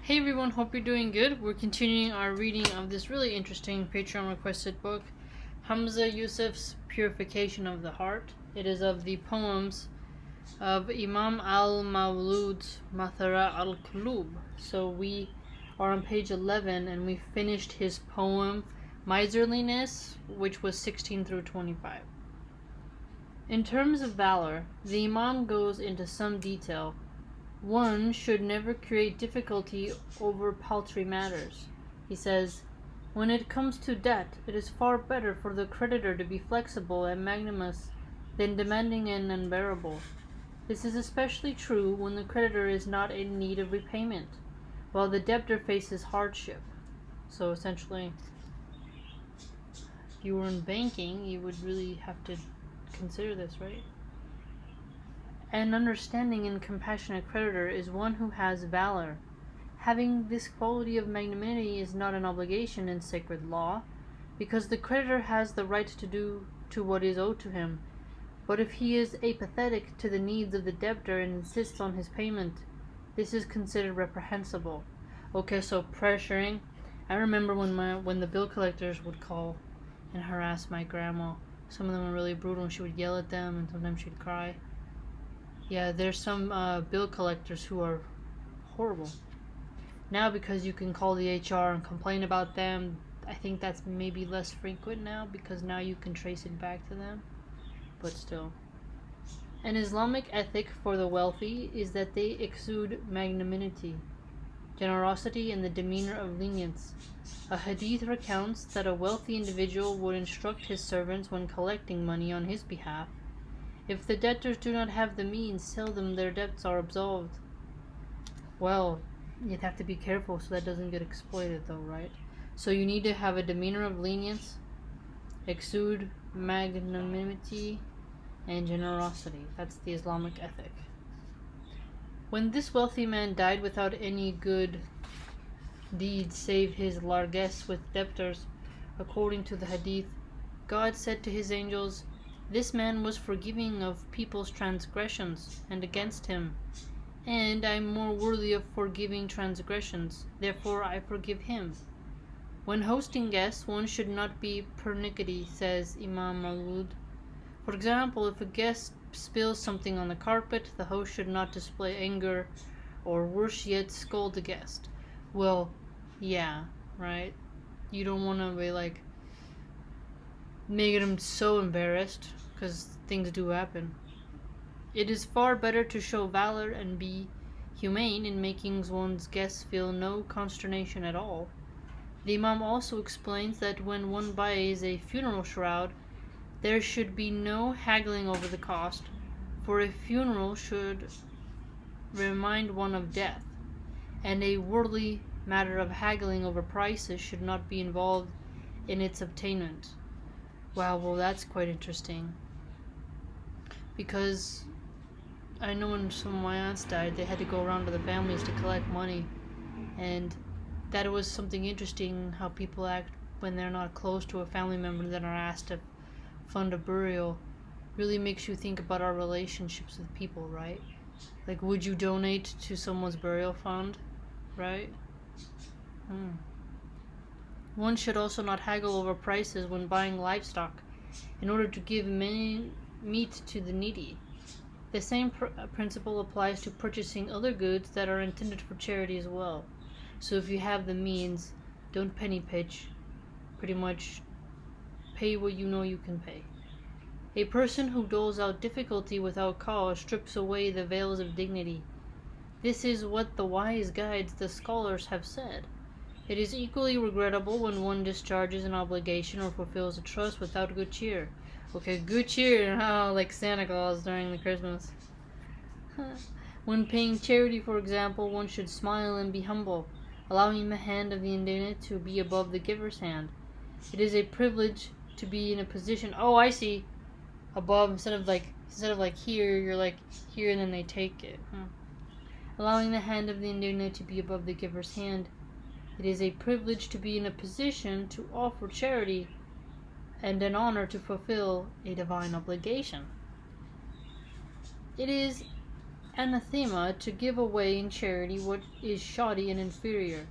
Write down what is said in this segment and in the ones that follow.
Hey everyone, hope you're doing good. We're continuing our reading of this really interesting Patreon requested book, Hamza Yusuf's Purification of the Heart. It is of the poems of Imam al-Mawlud's Matharat al-Qulub. So we are on page 11 and we finished his poem Miserliness, which was 16 through 25. In terms of valor, the Imam goes into some detail. One should never create difficulty over paltry matters. He says, when it comes to debt, it is far better for the creditor to be flexible and magnanimous than demanding and unbearable. This is especially true when the creditor is not in need of repayment, while the debtor faces hardship. So essentially, if you were in banking, you would really have to consider this, right? An understanding and compassionate creditor is one who has valor. Having this quality of magnanimity is not an obligation in sacred law, because the creditor has the right to do to what is owed to him. But if he is apathetic to the needs of the debtor and insists on his payment, this is considered reprehensible. Okay, so pressuring. I remember when the bill collectors would call and harass my grandma. Some of them were really brutal and she would yell at them and sometimes she'd cry. Yeah, there's some bill collectors who are horrible. Now, because you can call the HR and complain about them, I think that's maybe less frequent now because now you can trace it back to them. But still. An Islamic ethic for the wealthy is that they exude magnanimity, generosity, and the demeanor of lenience. A hadith recounts that a wealthy individual would instruct his servants when collecting money on his behalf. If the debtors do not have the means, seldom their debts are absolved. Well, you'd have to be careful so that doesn't get exploited though, right? So you need to have a demeanor of lenience, exude magnanimity, and generosity. That's the Islamic ethic. When this wealthy man died without any good deeds save his largesse with debtors, according to the hadith, God said to his angels, this man was forgiving of people's transgressions, and against him, and I am more worthy of forgiving transgressions, therefore I forgive him. When hosting guests, one should not be pernickety, says Imam Mawlud. For example, if a guest spills something on the carpet, the host should not display anger, or worse yet, scold the guest. Well, yeah, right? You don't want to be like, making them so embarrassed, because things do happen. It is far better to show valor and be humane in making one's guests feel no consternation at all. The Imam also explains that when one buys a funeral shroud, there should be no haggling over the cost, for a funeral should remind one of death, and a worldly matter of haggling over prices should not be involved in its obtainment. Wow, well that's quite interesting. Because I know when some of my aunts died, they had to go around to the families to collect money. And that was something interesting, how people act when they're not close to a family member that are asked to fund a burial. Really makes you think about our relationships with people, right? Like, would you donate to someone's burial fund, right? One should also not haggle over prices when buying livestock in order to give meat to the needy. The same principle applies to purchasing other goods that are intended for charity as well. So if you have the means, don't penny pitch. Pretty much pay what you know you can pay. A person who doles out difficulty without cause strips away the veils of dignity. This is what the wise guides, the scholars, have said. It is equally regrettable when one discharges an obligation or fulfills a trust without good cheer. Okay, good cheer, like Santa Claus during the Christmas. When paying charity, for example, one should smile and be humble, allowing the hand of the indigent to be above the giver's hand. It is a privilege to be in a position, above, instead of like here, you're like here and then they take it. Allowing the hand of the indigent to be above the giver's hand. It is a privilege to be in a position to offer charity and an honor to fulfill a divine obligation. It is anathema to give away in charity what is shoddy and inferior.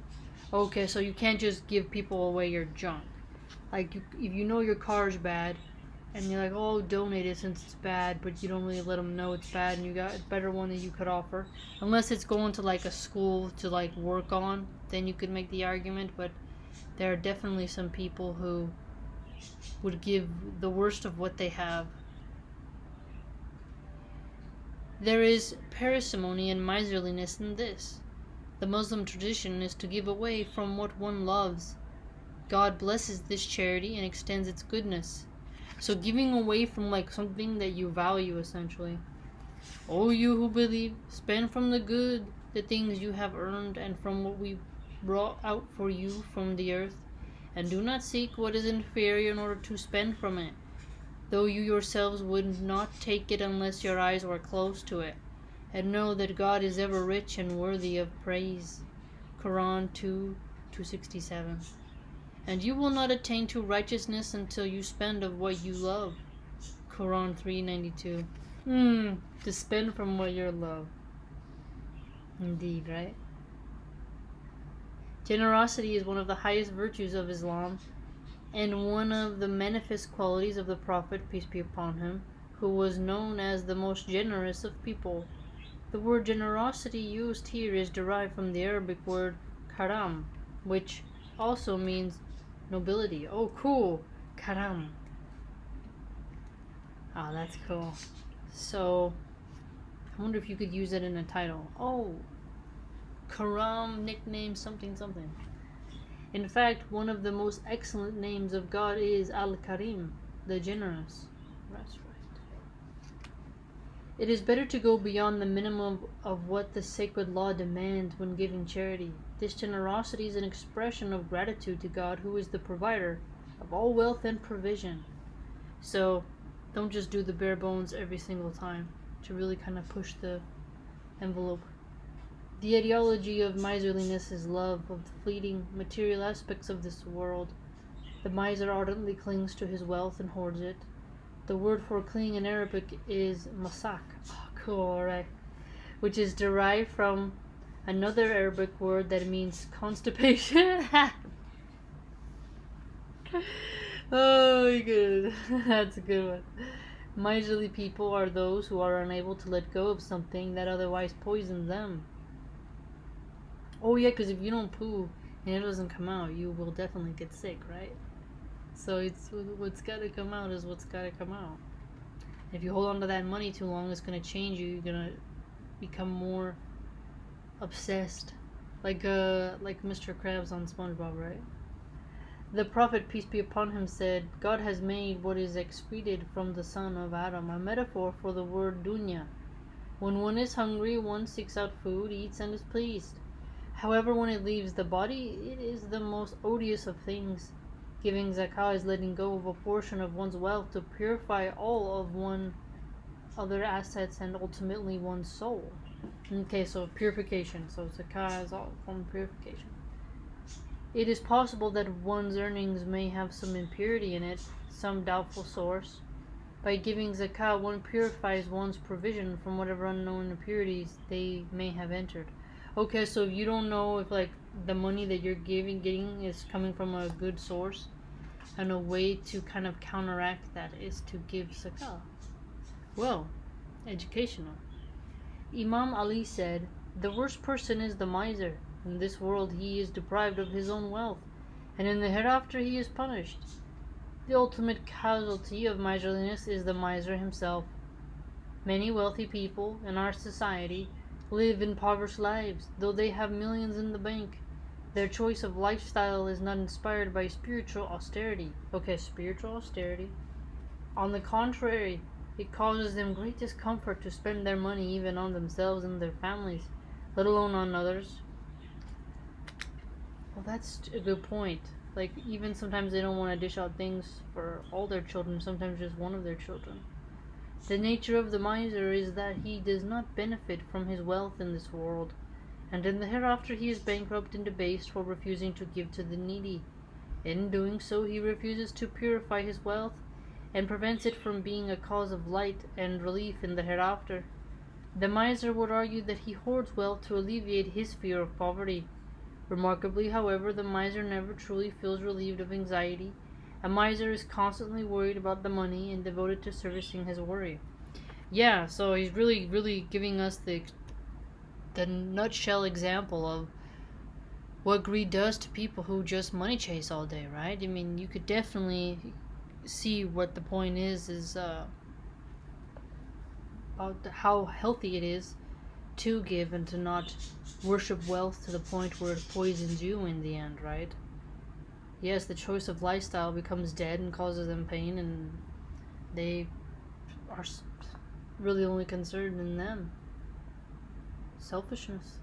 Okay, so you can't just give people away your junk. Like, if you know your car's bad, and you're like, oh, donate it since it's bad, but you don't really let them know it's bad, and you got a better one that you could offer. Unless it's going to, like, a school to, like, work on, then you could make the argument, but there are definitely some people who would give the worst of what they have. There is parasimony and miserliness in this. The Muslim tradition is to give away from what one loves. God blesses this charity and extends its goodness. So giving away from like something that you value, essentially. O you who believe, spend from the good, the things you have earned, and from what we brought out for you from the earth, and do not seek what is inferior in order to spend from it, though you yourselves would not take it unless your eyes were close to it, and know that God is ever rich and worthy of praise. Quran 2:267. And you will not attain to righteousness until you spend of what you love. Quran 3:92. To spend from what you love. Indeed, right? Generosity is one of the highest virtues of Islam, and one of the manifest qualities of the Prophet, peace be upon him, who was known as the most generous of people. The word generosity used here is derived from the Arabic word karam, which also means nobility. Oh, cool. Karam. Oh, that's cool. So, I wonder if you could use it in a title. Oh, Karam, nickname, something, something. In fact, one of the most excellent names of God is al-Karim, the generous. That's right. It is better to go beyond the minimum of what the sacred law demands when giving charity. This generosity is an expression of gratitude to God, who is the provider of all wealth and provision. So, don't just do the bare bones every single time to really kind of push the envelope. The ideology of miserliness is love of the fleeting material aspects of this world. The miser ardently clings to his wealth and hoards it. The word for cling in Arabic is masak. Oh, cool, right? Which is derived from another Arabic word that means constipation. Oh my goodness. That's a good one. Miserly people are those who are unable to let go of something that otherwise poisons them. Oh yeah, because if you don't poo and it doesn't come out, you will definitely get sick, right? So it's what's got to come out is what's got to come out. If you hold on to that money too long, it's going to change you. You're going to become more obsessed. Like Mr. Krabs on SpongeBob, right? The Prophet, peace be upon him, said, God has made what is excreted from the son of Adam a metaphor for the word dunya. When one is hungry, one seeks out food, eats, and is pleased. However, when it leaves the body, it is the most odious of things. Giving zakah is letting go of a portion of one's wealth to purify all of one's other assets and ultimately one's soul. Okay, so purification. So zakah is all from purification. It is possible that one's earnings may have some impurity in it, some doubtful source. By giving zakah, one purifies one's provision from whatever unknown impurities they may have entered. Okay, so if you don't know if like the money that you're getting is coming from a good source, and a way to kind of counteract that is to give zakah. Well, educational. Imam Ali said, the worst person is the miser. In this world he is deprived of his own wealth, and in the hereafter he is punished. The ultimate casualty of miserliness is the miser himself. Many wealthy people in our society live impoverished lives, though they have millions in the bank. Their choice of lifestyle is not inspired by spiritual austerity. Okay, spiritual austerity. On the contrary, it causes them great discomfort to spend their money even on themselves and their families, let alone on others. Well, that's a good point. Like, even sometimes they don't want to dish out things for all their children, sometimes just one of their children. The nature of the miser is that he does not benefit from his wealth in this world, and in the hereafter he is bankrupt and debased for refusing to give to the needy. In doing so, he refuses to purify his wealth, and prevents it from being a cause of light and relief in the hereafter. The miser would argue that he hoards wealth to alleviate his fear of poverty. Remarkably, however, the miser never truly feels relieved of anxiety. A miser is constantly worried about the money and devoted to servicing his worry. Yeah, so he's really giving us the nutshell example of what greed does to people who just money chase all day, right? I mean, you could definitely see what the point is about how healthy it is to give and to not worship wealth to the point where it poisons you in the end, right? Yes, the choice of lifestyle becomes dead and causes them pain, and they are really only concerned in them. Selfishness.